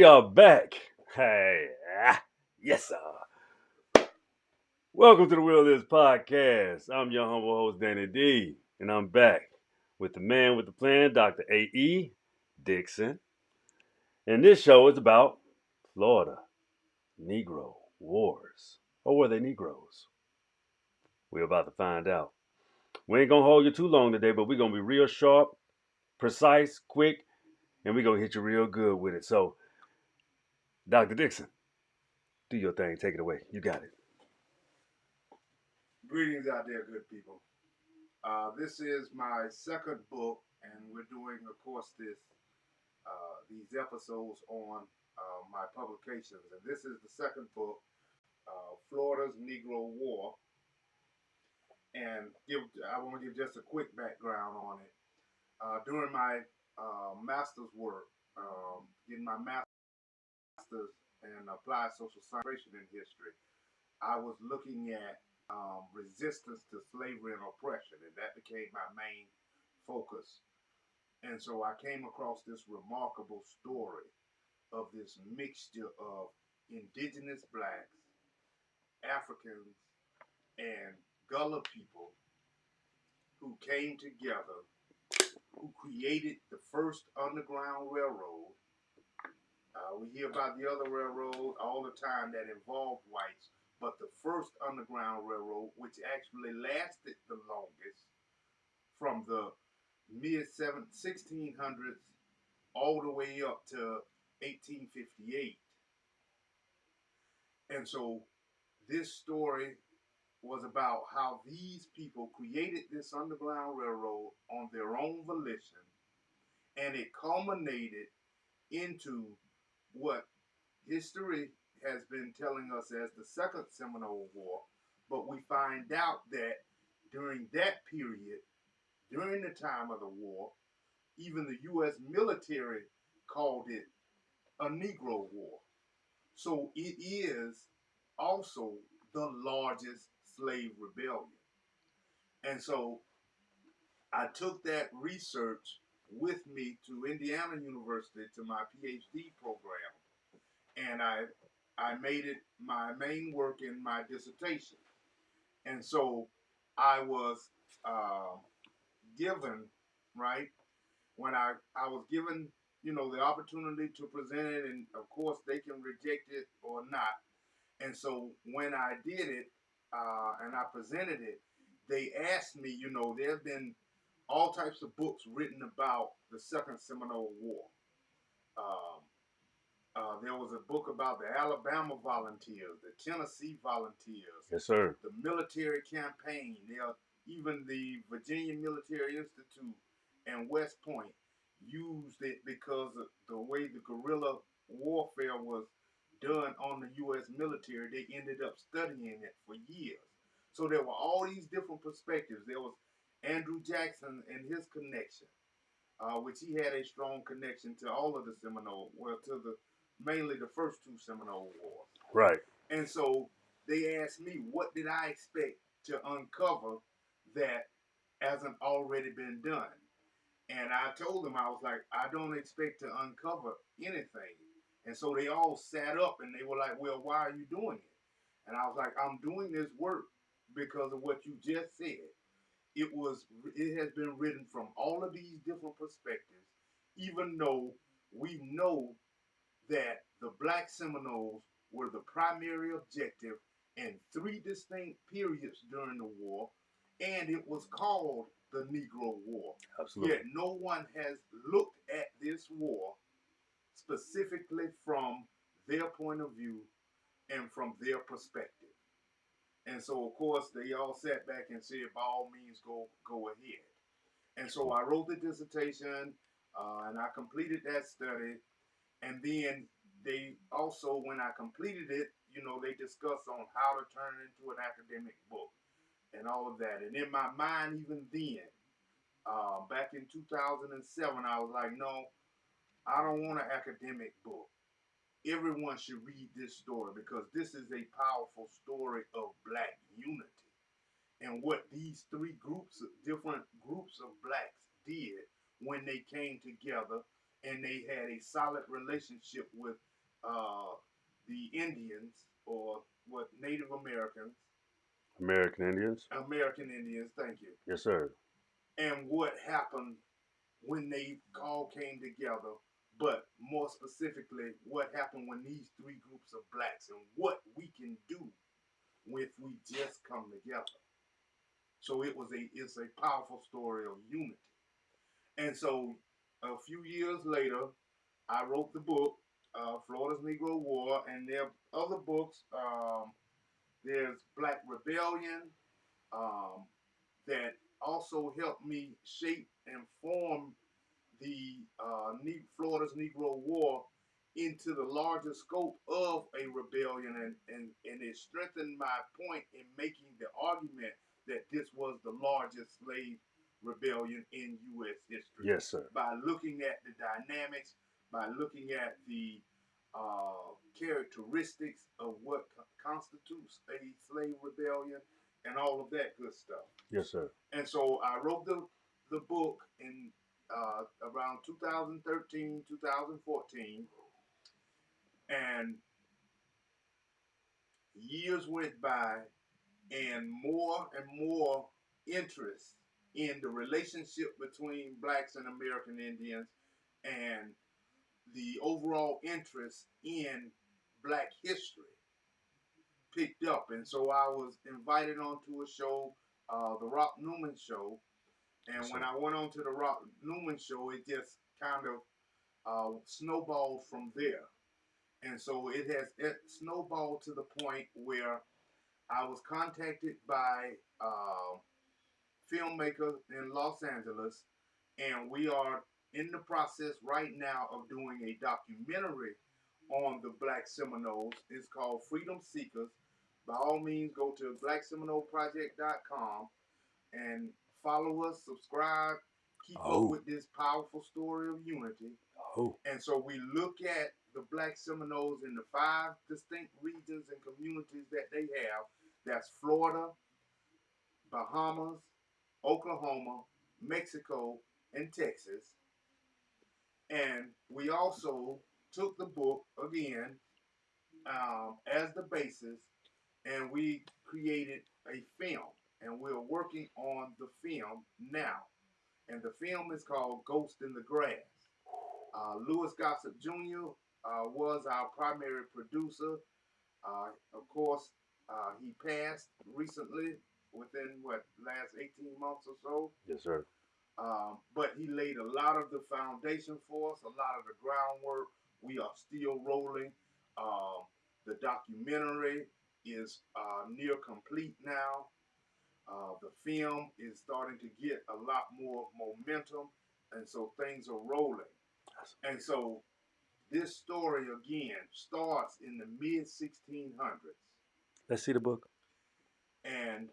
We are back. Hey, yes, sir. Welcome to the Will of This podcast. I'm your humble host, Danny D, and I'm back with the man with the plan, Dr. A.E. Dixon. And this show is about Florida Negro wars. Or were they Negroes? We're about to find out. We ain't going to hold you too long today, but we're going to be real sharp, precise, quick, and we're going to hit you real good with it. So, Dr. Dixon, do your thing. Take it away. You got it. Greetings out there, good people. This is my second book, and we're doing, of course, these episodes on my publications. And this is the second book, Florida's Negro War. And I want to give just a quick background on it. During my master's work, getting my master's in applied social science in history, I was looking at resistance to slavery and oppression, and that became my main focus. And so I came across this remarkable story of this mixture of indigenous blacks, Africans, and Gullah people who came together, who created the first underground railroad. We hear about the other railroad all the time that involved whites, but the first underground railroad, which actually lasted the longest from the mid-1600s all the way up to 1858. And so this story was about how these people created this underground railroad on their own volition, and it culminated into what history has been telling us as the Second Seminole War. But we find out that during that period, during the time of the war, even the U.S. military called it a Negro War. So it is also the largest slave rebellion. And so I took that research with me to Indiana University to my PhD program, and I made it my main work in my dissertation. And so I was given, right, when I was given, the opportunity to present it, and of course they can reject it or not. And so when I did it and I presented it, they asked me, there have been all types of books written about the Second Seminole War. There was a book about the Alabama Volunteers, the Tennessee Volunteers, Yes, sir. the military campaign. Even the Virginia Military Institute and West Point used it because of the way the guerrilla warfare was done on the U.S. military. They ended up studying it for years. So there were all these different perspectives. There was Andrew Jackson and his connection, which he had a strong connection to all of the Seminole, mainly the first two Seminole Wars. Right. And so they asked me, what did I expect to uncover that hasn't already been done? And I told them, I was like, I don't expect to uncover anything. And so they all sat up and they were like, well, why are you doing it? And I was like, I'm doing this work because of what you just said. It has been written from all of these different perspectives, even though we know that the black Seminoles were the primary objective in three distinct periods during the war, and it was called the Negro War. Absolutely. Yet no one has looked at this war specifically from their point of view and from their perspective. And so, of course, they all sat back and said, by all means, go ahead. And so I wrote the dissertation, and I completed that study. And then they also, when I completed it, they discussed on how to turn it into an academic book and all of that. And in my mind, even then, back in 2007, I was like, no, I don't want an academic book. Everyone should read this story because this is a powerful story of black unity and what these different groups of blacks did when they came together and they had a solid relationship with uh, the Indians, or what, Native Americans, American Indians. American Indians, thank you, Yes, sir. and what happened when they all came together, but more specifically, what happened when these three groups of blacks and what we can do if we just come together. So it's a powerful story of unity. And so a few years later, I wrote the book, Florida's Negro War, and there are other books. There's Black Rebellion, um, that also helped me shape and form the Florida's Negro War into the larger scope of a rebellion, and it strengthened my point in making the argument that this was the largest slave rebellion in U.S. history. Yes, sir. By looking at the dynamics, by looking at the characteristics of what constitutes a slave rebellion and all of that good stuff. Yes, sir. And so I wrote the book in around 2013, 2014, and years went by, and more interest in the relationship between blacks and American Indians, and the overall interest in black history picked up. And so I was invited onto a show, the Rock Newman Show. And when I went on to the Rock Newman Show, it just kind of snowballed from there. And so it snowballed to the point where I was contacted by filmmakers in Los Angeles, and we are in the process right now of doing a documentary on the Black Seminoles. It's called Freedom Seekers. By all means, go to blackseminoleproject.com and follow us, subscribe, keep up with this powerful story of unity. And so we look at the Black Seminoles in the 5 distinct regions and communities that they have. That's Florida, Bahamas, Oklahoma, Mexico, and Texas. And we also took the book again as the basis, and we created a film. And we're working on the film now. And the film is called Ghost in the Grass. Louis Gossett Jr. Was our primary producer. Of course, he passed recently, within last 18 months or so. Yes, sir. But he laid a lot of the foundation for us, a lot of the groundwork. We are still rolling. The documentary is near complete now. The film is starting to get a lot more momentum, and so things are rolling. And so this story again starts in the mid 1600s. Let's see the book. And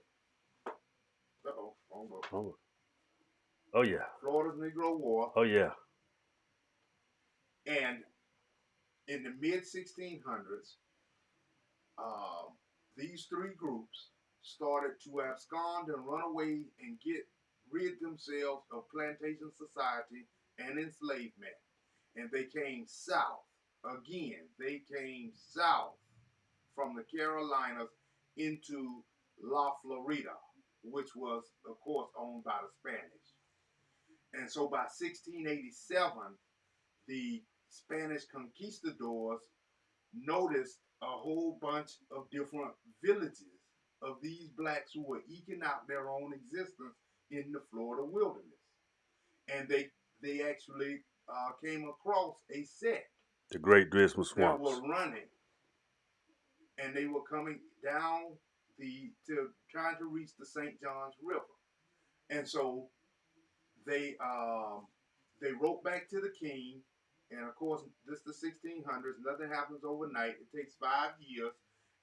wrong book. Oh yeah. Florida's Negro War. Oh yeah. And in the mid 1600s, these three groups started to abscond and run away and get rid themselves of plantation society and enslavement. And they came south. Again, they came south from the Carolinas into La Florida, which was, of course, owned by the Spanish. And so by 1687, the Spanish conquistadors noticed a whole bunch of different villages of these blacks who were eking out their own existence in the Florida wilderness. And they actually came across a sect. The Great Dismal Swamps. That were running. And they were coming down trying to reach the St. Johns River. And so they wrote back to the king. And of course, this is the 1600s. Nothing happens overnight. It takes 5 years.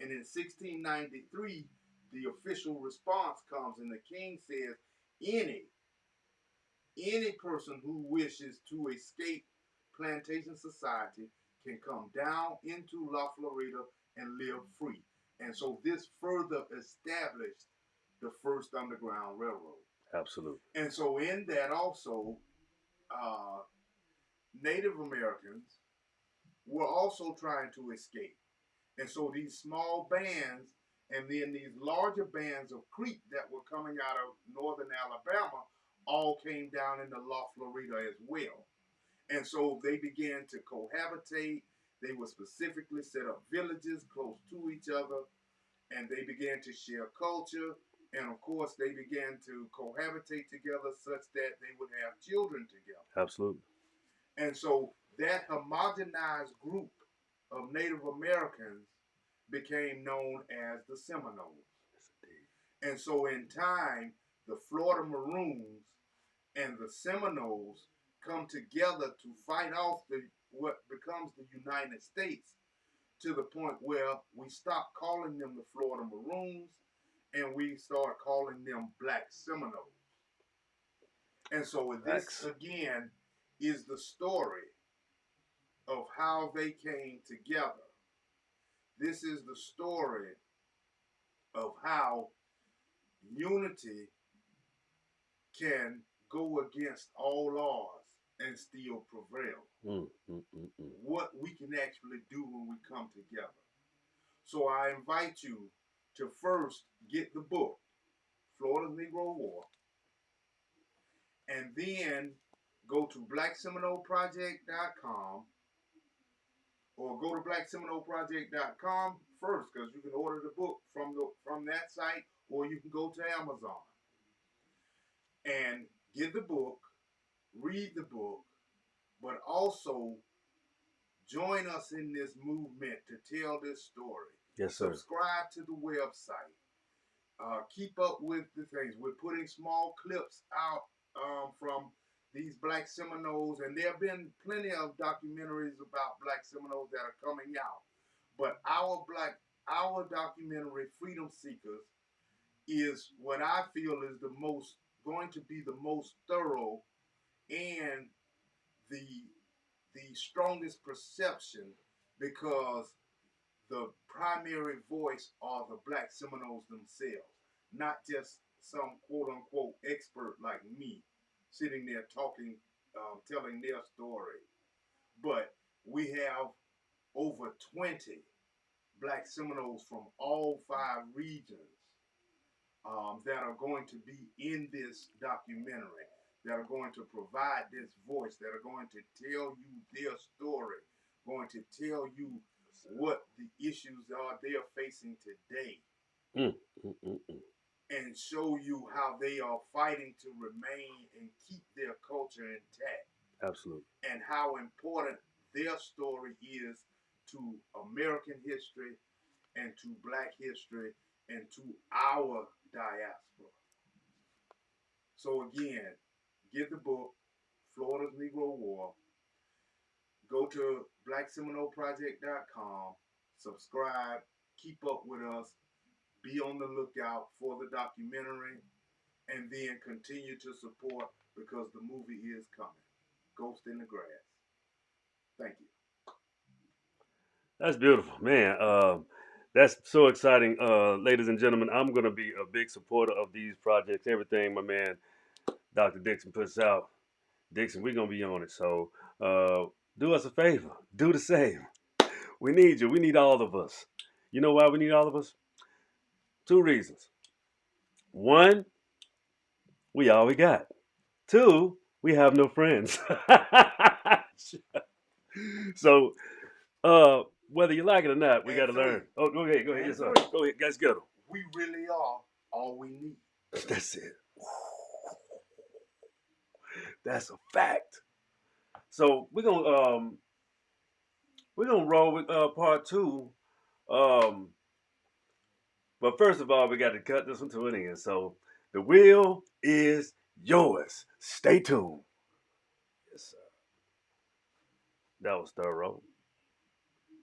And in 1693, the official response comes, and the king says, any person who wishes to escape plantation society can come down into La Florida and live free. And so this further established the first Underground Railroad. Absolutely. And so in that also, Native Americans were also trying to escape. And so these small bands and then these larger bands of Creek that were coming out of northern Alabama all came down into La Florida as well. And so they began to cohabitate. They would specifically set up villages close to each other, and they began to share culture. And of course, they began to cohabitate together such that they would have children together. Absolutely. And so that homogenized group of Native Americans became known as the Seminoles. And so in time, the Florida Maroons and the Seminoles come together to fight off what becomes the United States, to the point where we stop calling them the Florida Maroons and we start calling them Black Seminoles. And so this again is the story of how they came together. This is the story of how unity can go against all odds and still prevail. What we can actually do when we come together. So I invite you to first get the book, Florida's Negro War, and then go to blackseminoleproject.com, or go to blackseminoleproject.com first, because you can order the book from that site, or you can go to Amazon and get the book, read the book, but also join us in this movement to tell this story. Yes, sir. Subscribe to the website. Keep up with the things. We're putting small clips out from these Black Seminoles, and there have been plenty of documentaries about Black Seminoles that are coming out. But our documentary, Freedom Seekers, is what I feel is going to be the most thorough and the strongest perception, because the primary voice are the Black Seminoles themselves, not just some quote unquote expert like me sitting there talking, telling their story. But we have over 20 Black Seminoles from all 5 regions that are going to be in this documentary, that are going to provide this voice, that are going to tell you their story, going to tell you what the issues are they're facing today, and show you how they are fighting to remain and keep their culture intact. Absolutely. And how important their story is to American history and to Black history and to our diaspora. So again, get the book, Florida's Negro War. Go to blackseminoleproject.com, subscribe, keep up with us, be on the lookout for the documentary, and then continue to support, because the movie is coming. Ghost in the Grass. Thank you. That's beautiful, man. That's so exciting, ladies and gentlemen. I'm going to be a big supporter of these projects. Everything my man Dr. Dixon puts out, Dixon, we're going to be on it. So do us a favor. Do the same. We need you. We need all of us. You know why we need all of us? 2 reasons. 1, we all we got. 2, we have no friends. So whether you like it or not, we got to learn. Oh, go ahead. Yes, sir. Go ahead. Guys, get them. We really are all we need. That's it. That's a fact. So we're gonna roll with part 2. But first of all, we got to cut this one to an end. So the wheel is yours. Stay tuned. Yes, sir. That was thorough.